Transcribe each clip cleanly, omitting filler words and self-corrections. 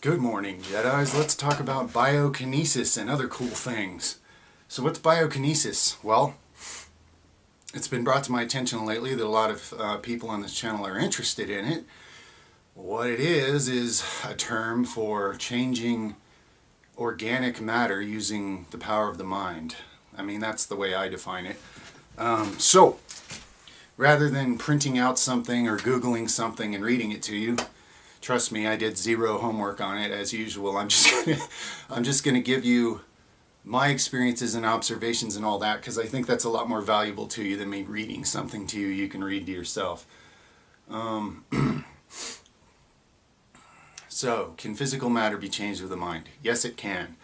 Good morning, Jedis. Let's talk about biokinesis and other cool things. So what's biokinesis? Well, it's been brought to my attention lately that a lot of people on this channel are interested in it. What it is a term for changing organic matter using the power of the mind. I mean, that's the way I define it. So, rather than printing out something or Googling something and reading it to you, trust me, I did zero homework on it as usual. I'm just gonna give you my experiences and observations and all that, because I think that's a lot more valuable to you than me reading something to you you can read to yourself. So, can physical matter be changed with the mind? Yes, it can.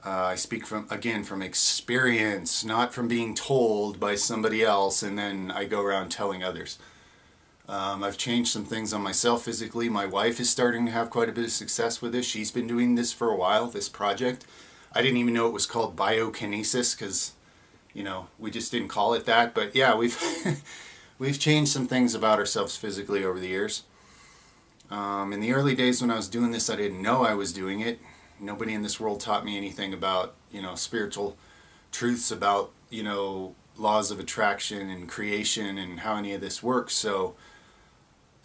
I speak from experience, not from being told by somebody else and then I go around telling others. I've changed some things on myself physically. My wife is starting to have quite a bit of success with this. She's been doing this for a while, this project. I didn't even know it was called biokinesis because, you know, we just didn't call it that. But yeah, we've changed some things about ourselves physically over the years. In the early days when I was doing this, I didn't know I was doing it. Nobody in this world taught me anything about, spiritual truths about, laws of attraction and creation and how any of this works. So,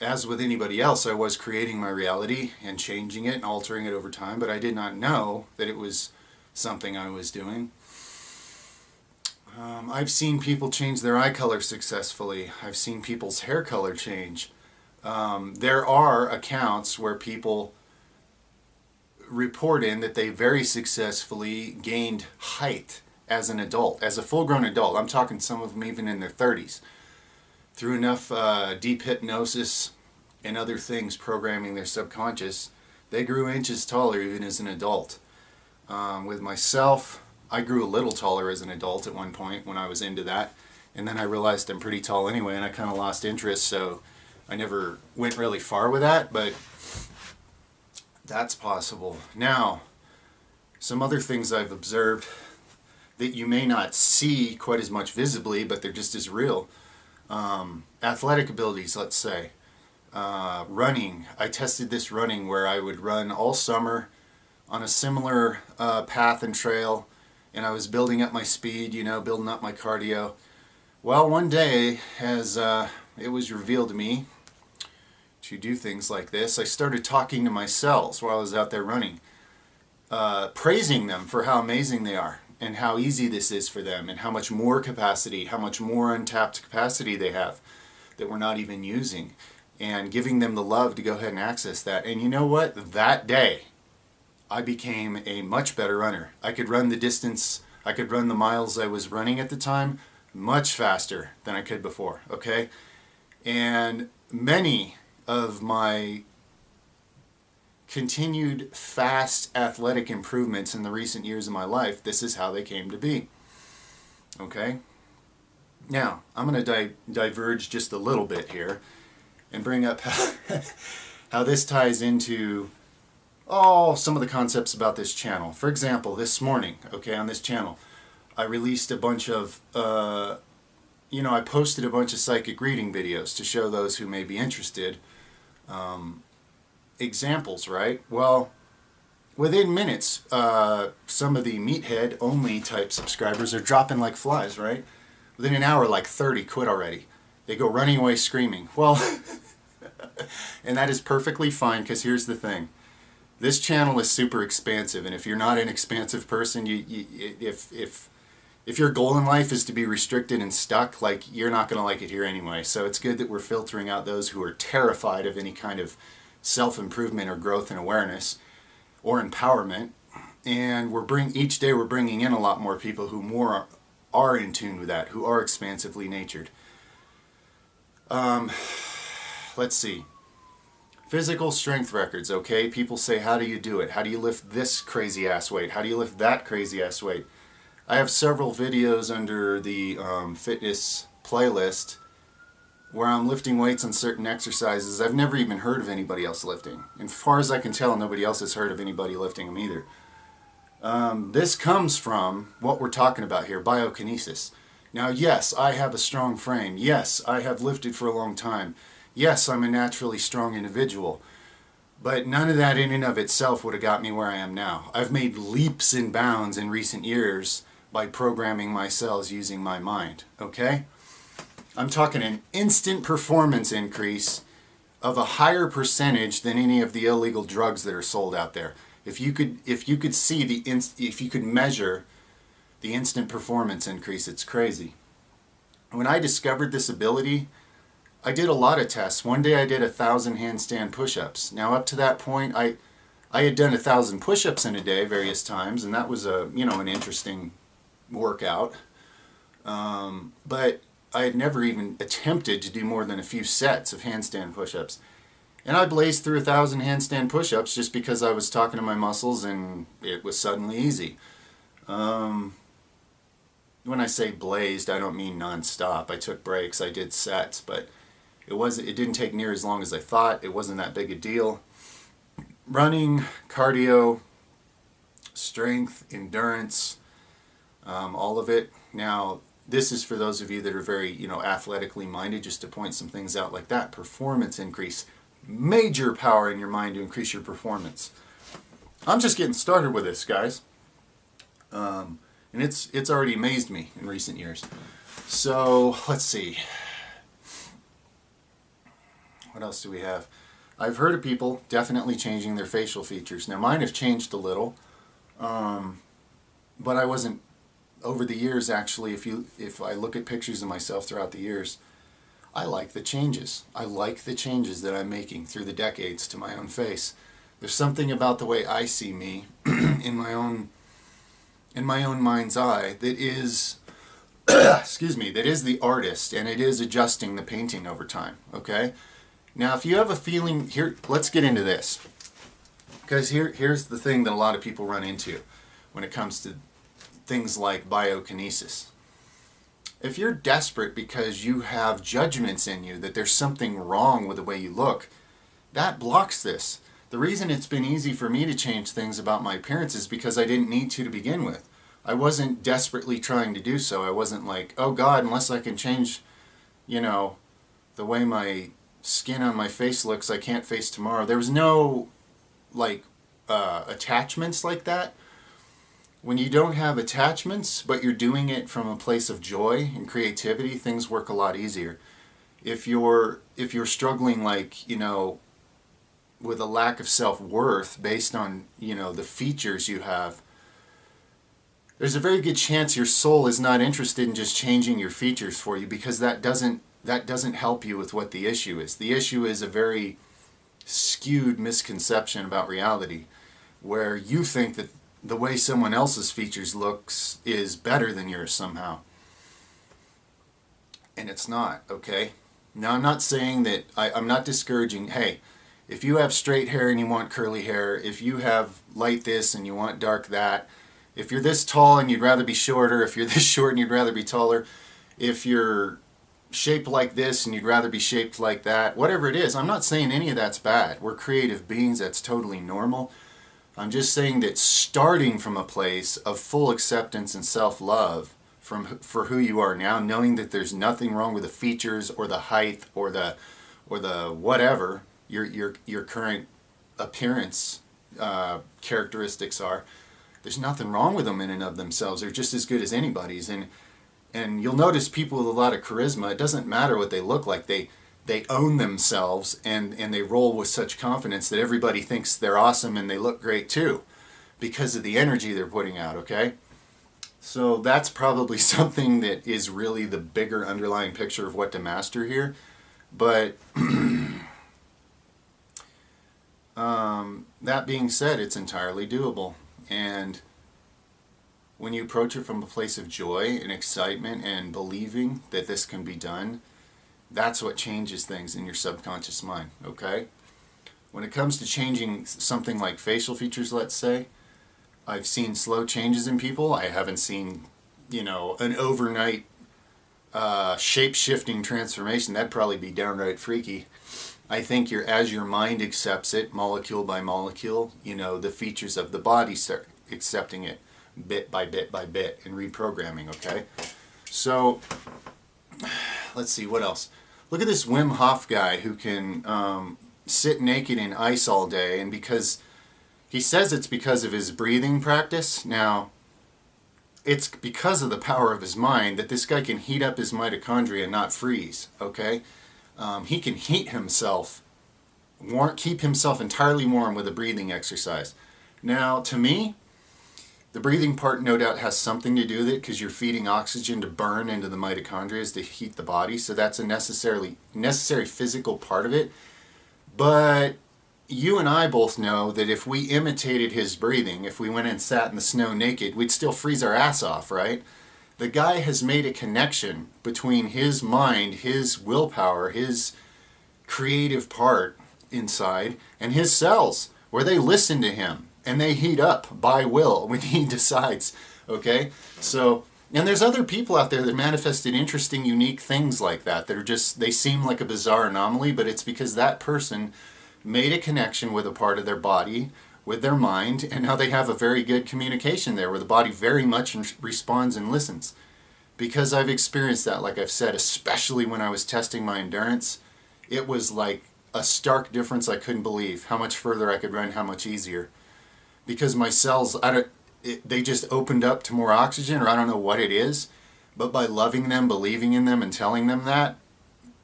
as with anybody else, I was creating my reality and changing it and altering it over time, but I did not know that it was something I was doing. I've seen people change their eye color successfully. I've seen people's hair color change. There are accounts where people report in that they very successfully gained height as an adult, as a full-grown adult. I'm talking some of them even in their 30s. Through enough deep hypnosis and other things programming their subconscious, they grew inches taller even as an adult. With myself, I grew a little taller as an adult at one point when I was into that, and then I realized I'm pretty tall anyway and I kind of lost interest, so I never went really far with that, but that's possible. Now, some other things I've observed that you may not see quite as much visibly, but they're just as real. Athletic abilities, let's say. Running. I tested this running where I would run all summer on a similar path and trail, and I was building up my speed, building up my cardio. Well, one day, as it was revealed to me to do things like this, I started talking to myself while I was out there running, praising them for how amazing they are and how easy this is for them and how much more capacity, how much more untapped capacity they have that we're not even using, and giving them the love to go ahead and access that. And you know what? That day, I became a much better runner. I could run the distance, I could run the miles I was running at the time much faster than I could before, okay? And many of my continued fast athletic improvements in the recent years of my life, this is how they came to be. Okay? Now, I'm going to diverge just a little bit here and bring up how this ties into some of the concepts about this channel. For example, this morning, okay, on this channel, I released a bunch of, I posted a bunch of psychic reading videos to show those who may be interested. Examples, right? Well, within minutes, some of the meathead only type subscribers are dropping like flies, right? Within an hour, like 30 quit already. They go running away screaming. Well, and that is perfectly fine, because here's the thing. This channel is super expansive, and if you're not an expansive person, if your goal in life is to be restricted and stuck, you're not going to like it here anyway. So it's good that we're filtering out those who are terrified of any kind of self-improvement or growth and awareness or empowerment, and each day we're bringing in a lot more people who more are in tune with that, who are expansively natured. Let's see. Physical strength records, okay? People say, how do you do it? How do you lift this crazy ass weight? How do you lift that crazy ass weight? I have several videos under the fitness playlist where I'm lifting weights on certain exercises I've never even heard of anybody else lifting. And as far as I can tell, nobody else has heard of anybody lifting them either. This comes from what we're talking about here, biokinesis. Now, yes, I have a strong frame. Yes, I have lifted for a long time. Yes, I'm a naturally strong individual. But none of that in and of itself would have got me where I am now. I've made leaps and bounds in recent years by programming my cells using my mind, okay? I'm talking an instant performance increase of a higher percentage than any of the illegal drugs that are sold out there. If you could see if you could measure the instant performance increase, it's crazy. When I discovered this ability, I did a lot of tests. One day I did 1,000 handstand push-ups. Now up to that point, I had done 1,000 push-ups in a day various times, and that was an interesting workout. But I had never even attempted to do more than a few sets of handstand push-ups. And I blazed through 1,000 handstand push-ups just because I was talking to my muscles and it was suddenly easy. When I say blazed, I don't mean non-stop. I took breaks, I did sets, but it didn't take near as long as I thought. It wasn't that big a deal. Running, cardio, strength, endurance, all of it. Now, this is for those of you that are very, athletically minded, just to point some things out like that. Performance increase. Major power in your mind to increase your performance. I'm just getting started with this, guys. And it's already amazed me in recent years. So, let's see. What else do we have? I've heard of people definitely changing their facial features. Now, mine have changed a little. But I wasn't, over the years, actually, if I look at pictures of myself throughout the years, I like the changes. I like the changes that I'm making through the decades to my own face. There's something about the way I see me in my own mind's eye that is, excuse me, that is the artist, and it is adjusting the painting over time, okay? Now, if you have a feeling, here, let's get into this. Because here's the thing that a lot of people run into when it comes to things like biokinesis. If you're desperate because you have judgments in you that there's something wrong with the way you look, that blocks this. The reason it's been easy for me to change things about my appearance is because I didn't need to begin with. I wasn't desperately trying to do so. I wasn't like, oh God, unless I can change, the way my skin on my face looks, I can't face tomorrow. There was no, attachments like that. When you don't have attachments, but you're doing it from a place of joy and creativity, things work a lot easier. If you're struggling with a lack of self-worth based on, the features you have, there's a very good chance your soul is not interested in just changing your features for you, because that doesn't help you with what the issue is. The issue is a very skewed misconception about reality, where you think that the way someone else's features looks is better than yours somehow. And it's not, okay? Now, I'm not saying that, I'm not discouraging, hey, if you have straight hair and you want curly hair, if you have light this and you want dark that, if you're this tall and you'd rather be shorter, if you're this short and you'd rather be taller, if you're shaped like this and you'd rather be shaped like that, whatever it is, I'm not saying any of that's bad. We're creative beings, that's totally normal. I'm just saying that starting from a place of full acceptance and self-love for who you are now, knowing that there's nothing wrong with the features or the height or the whatever your current appearance characteristics are, there's nothing wrong with them in and of themselves. They're just as good as anybody's. And you'll notice people with a lot of charisma, it doesn't matter what they look like. They own themselves and they roll with such confidence that everybody thinks they're awesome and they look great too because of the energy they're putting out, okay? So that's probably something that is really the bigger underlying picture of what to master here. But that being said, it's entirely doable. And when you approach it from a place of joy and excitement and believing that this can be done, that's what changes things in your subconscious mind, okay? When it comes to changing something like facial features, let's say, I've seen slow changes in people. I haven't seen, an overnight shape-shifting transformation. That'd probably be downright freaky. I think as your mind accepts it, molecule by molecule, the features of the body start accepting it bit by bit by bit and reprogramming, okay? So, let's see, what else? Look at this Wim Hof guy who can sit naked in ice all day, and because he says it's because of his breathing practice. Now, it's because of the power of his mind that this guy can heat up his mitochondria and not freeze, okay? He can heat himself, keep himself entirely warm with a breathing exercise. Now, to me, the breathing part no doubt has something to do with it, because you're feeding oxygen to burn into the mitochondria to heat the body, so that's a necessary physical part of it. But you and I both know that if we imitated his breathing, if we went and sat in the snow naked, we'd still freeze our ass off, right? The guy has made a connection between his mind, his willpower, his creative part inside, and his cells, where they listen to him and they heat up by will when he decides, okay? So, and there's other people out there that manifested interesting, unique things like that are just, they seem like a bizarre anomaly, but it's because that person made a connection with a part of their body, with their mind, and now they have a very good communication there where the body very much responds and listens. Because I've experienced that, like I've said, especially when I was testing my endurance, it was like a stark difference. I couldn't believe how much further I could run, how much easier. Because my cells, they just opened up to more oxygen, or I don't know what it is, but by loving them, believing in them, and telling them that,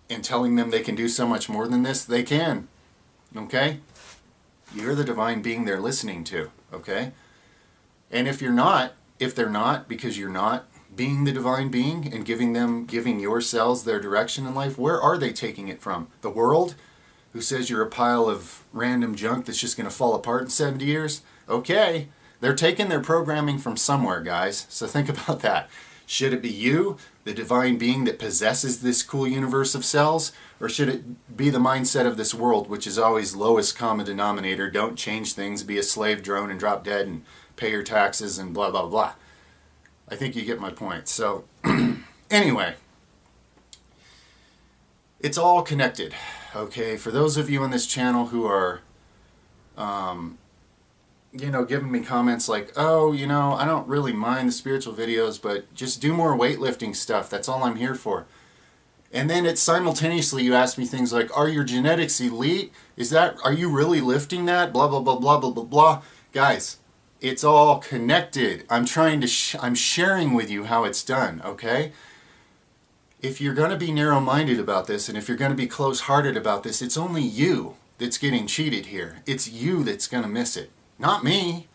and telling them they can do so much more than this, they can. Okay? You're the divine being they're listening to, okay? And if they're not, because you're not being the divine being and giving your cells their direction in life, where are they taking it from? The world, who says you're a pile of random junk that's just going to fall apart in 70 years? Okay, they're taking their programming from somewhere, guys, so think about that. Should it be you, the divine being that possesses this cool universe of cells? Or should it be the mindset of this world, which is always lowest common denominator, don't change things, be a slave drone and drop dead and pay your taxes and blah, blah, blah. I think you get my point. So, anyway, it's all connected, okay? For those of you on this channel who are, giving me comments like, oh, I don't really mind the spiritual videos, but just do more weightlifting stuff. That's all I'm here for. And then it's simultaneously you ask me things like, are your genetics elite? Are you really lifting that? Blah, blah, blah, blah, blah, blah, blah. Guys, it's all connected. I'm sharing with you how it's done, okay? If you're going to be narrow-minded about this, and if you're going to be close-hearted about this, it's only you that's getting cheated here. It's you that's going to miss it. Not me.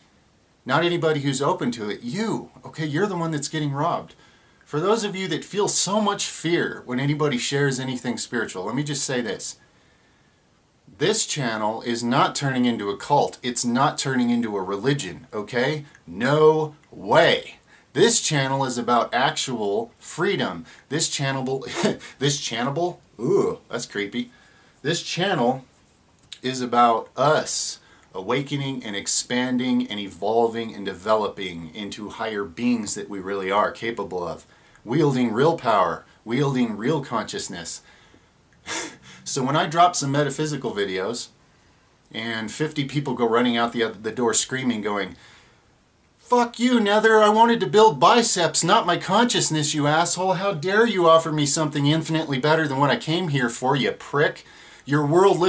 Not anybody who's open to it. You, okay? You're the one that's getting robbed. For those of you that feel so much fear when anybody shares anything spiritual, let me just say this. This channel is not turning into a cult. It's not turning into a religion, okay? No way. This channel is about actual freedom. This channel, ooh, that's creepy. This channel is about us awakening and expanding and evolving and developing into higher beings that we really are capable of. Wielding real power, wielding real consciousness. So when I drop some metaphysical videos and 50 people go running out the door screaming, going, fuck you, Nether, I wanted to build biceps, not my consciousness, you asshole. How dare you offer me something infinitely better than what I came here for, you prick. Your world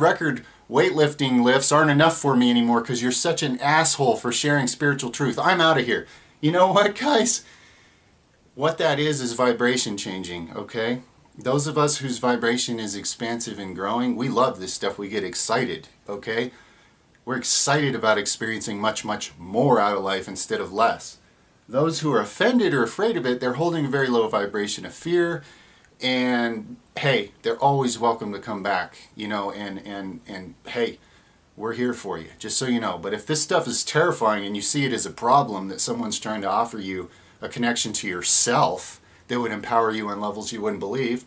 record weightlifting lifts aren't enough for me anymore because you're such an asshole for sharing spiritual truth. I'm out of here. You know what, guys? What that is vibration changing, okay? Those of us whose vibration is expansive and growing, we love this stuff. We get excited, okay? We're excited about experiencing much, much more out of life instead of less. Those who are offended or afraid of it, they're holding a very low vibration of fear. And hey, they're always welcome to come back, and hey, we're here for you, just so you know. But if this stuff is terrifying and you see it as a problem that someone's trying to offer you a connection to yourself that would empower you on levels you wouldn't believe,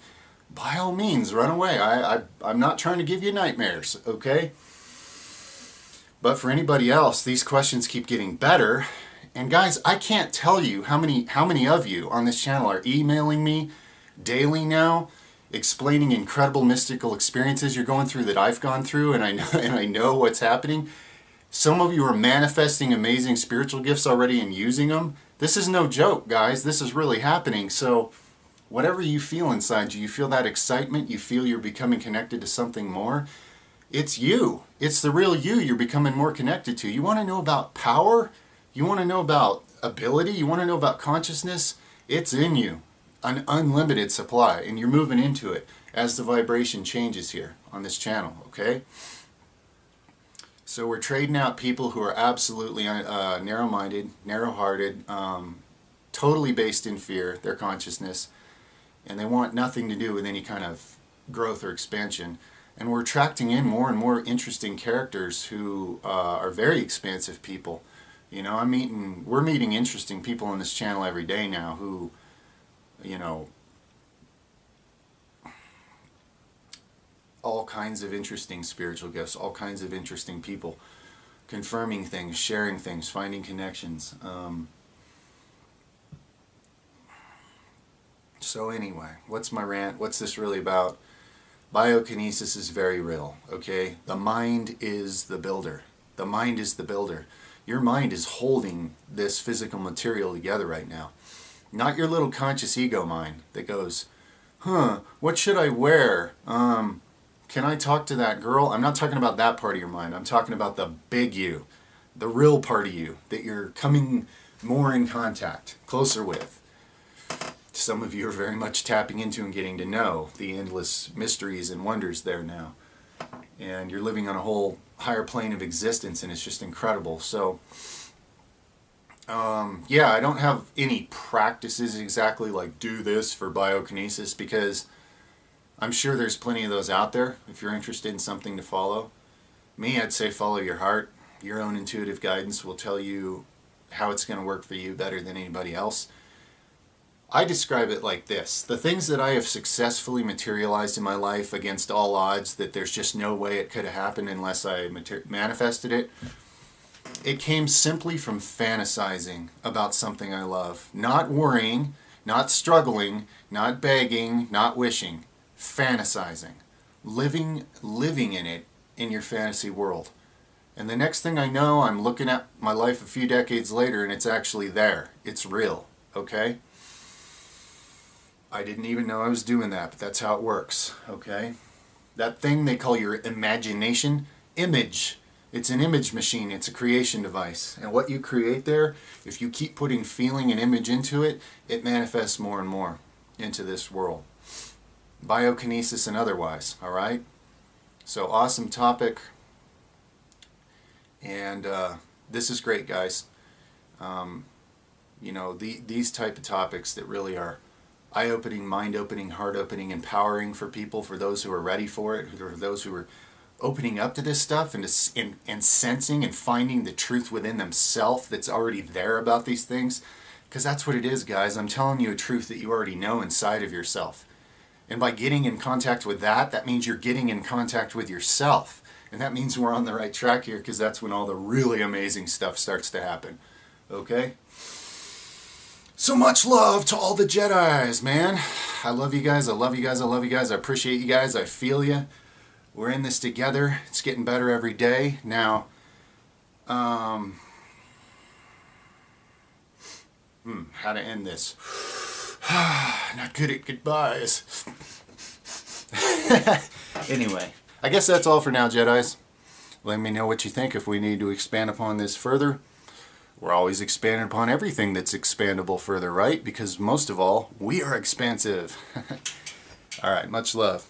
by all means, run away. I'm not trying to give you nightmares, okay? But for anybody else, these questions keep getting better. And guys, I can't tell you how many of you on this channel are emailing me daily now, explaining incredible mystical experiences you're going through that I've gone through, and I know what's happening. Some of you are manifesting amazing spiritual gifts already and using them. This is no joke, guys. This is really happening. So whatever you feel inside you, you feel that excitement, you feel you're becoming connected to something more. It's you. It's the real you you're becoming more connected to. You want to know about power? You want to know about ability? You want to know about consciousness? It's in you. An unlimited supply, and you're moving into it as the vibration changes here on this channel, okay? So we're trading out people who are absolutely narrow-minded, narrow-hearted, totally based in fear, their consciousness, and they want nothing to do with any kind of growth or expansion. And we're attracting in more and more interesting characters who are very expansive people. You know, we're meeting interesting people on this channel every day now who, you know, all kinds of interesting spiritual gifts, all kinds of interesting people, confirming things, sharing things, finding connections. So anyway, what's my rant? What's this really about? Biokinesis is very real, okay? The mind is the builder. The mind is the builder. Your mind is holding this physical material together right now. Not your little conscious ego mind that goes, what should I wear? Can I talk to that girl? I'm not talking about that part of your mind. I'm talking about the big you, the real part of you that you're coming more in contact, closer with. Some of you are very much tapping into and getting to know the endless mysteries and wonders there now. And you're living on a whole higher plane of existence, and it's just incredible. So, yeah, I don't have any practices exactly like do this for biokinesis, because I'm sure there's plenty of those out there if you're interested in something to follow. Me, I'd say follow your heart. Your own intuitive guidance will tell you how it's going to work for you better than anybody else. I describe it like this. The things that I have successfully materialized in my life against all odds, that there's just no way it could have happened unless I manifested it, it came simply from fantasizing about something I love. Not worrying, not struggling, not begging, not wishing. Fantasizing. Living in it, in your fantasy world. And the next thing I know, I'm looking at my life a few decades later and it's actually there. It's real, okay? I didn't even know I was doing that, but that's how it works, okay? That thing they call your imagination, image. It's an image machine. It's a creation device. And what you create there, if you keep putting feeling and image into it, it manifests more and more into this world. Biokinesis and otherwise, all right? So awesome topic. And this is great, guys. You know, these type of topics that really are eye-opening, mind-opening, heart-opening, empowering for people, for those who are ready for it, for those who are opening up to this stuff and sensing and finding the truth within themselves that's already there about these things. Because that's what it is, guys. I'm telling you a truth that you already know inside of yourself. And by getting in contact with that, that means you're getting in contact with yourself. And that means we're on the right track here, because that's when all the really amazing stuff starts to happen. Okay? So much love to all the Jedis, man. I love you guys. I love you guys. I love you guys. I appreciate you guys. I feel you. We're in this together. It's getting better every day. Now, how to end this? Not good at goodbyes. Anyway, I guess that's all for now, Jedis. Let me know what you think, if we need to expand upon this further. We're always expanding upon everything that's expandable further, right? Because most of all, we are expansive. All right, much love.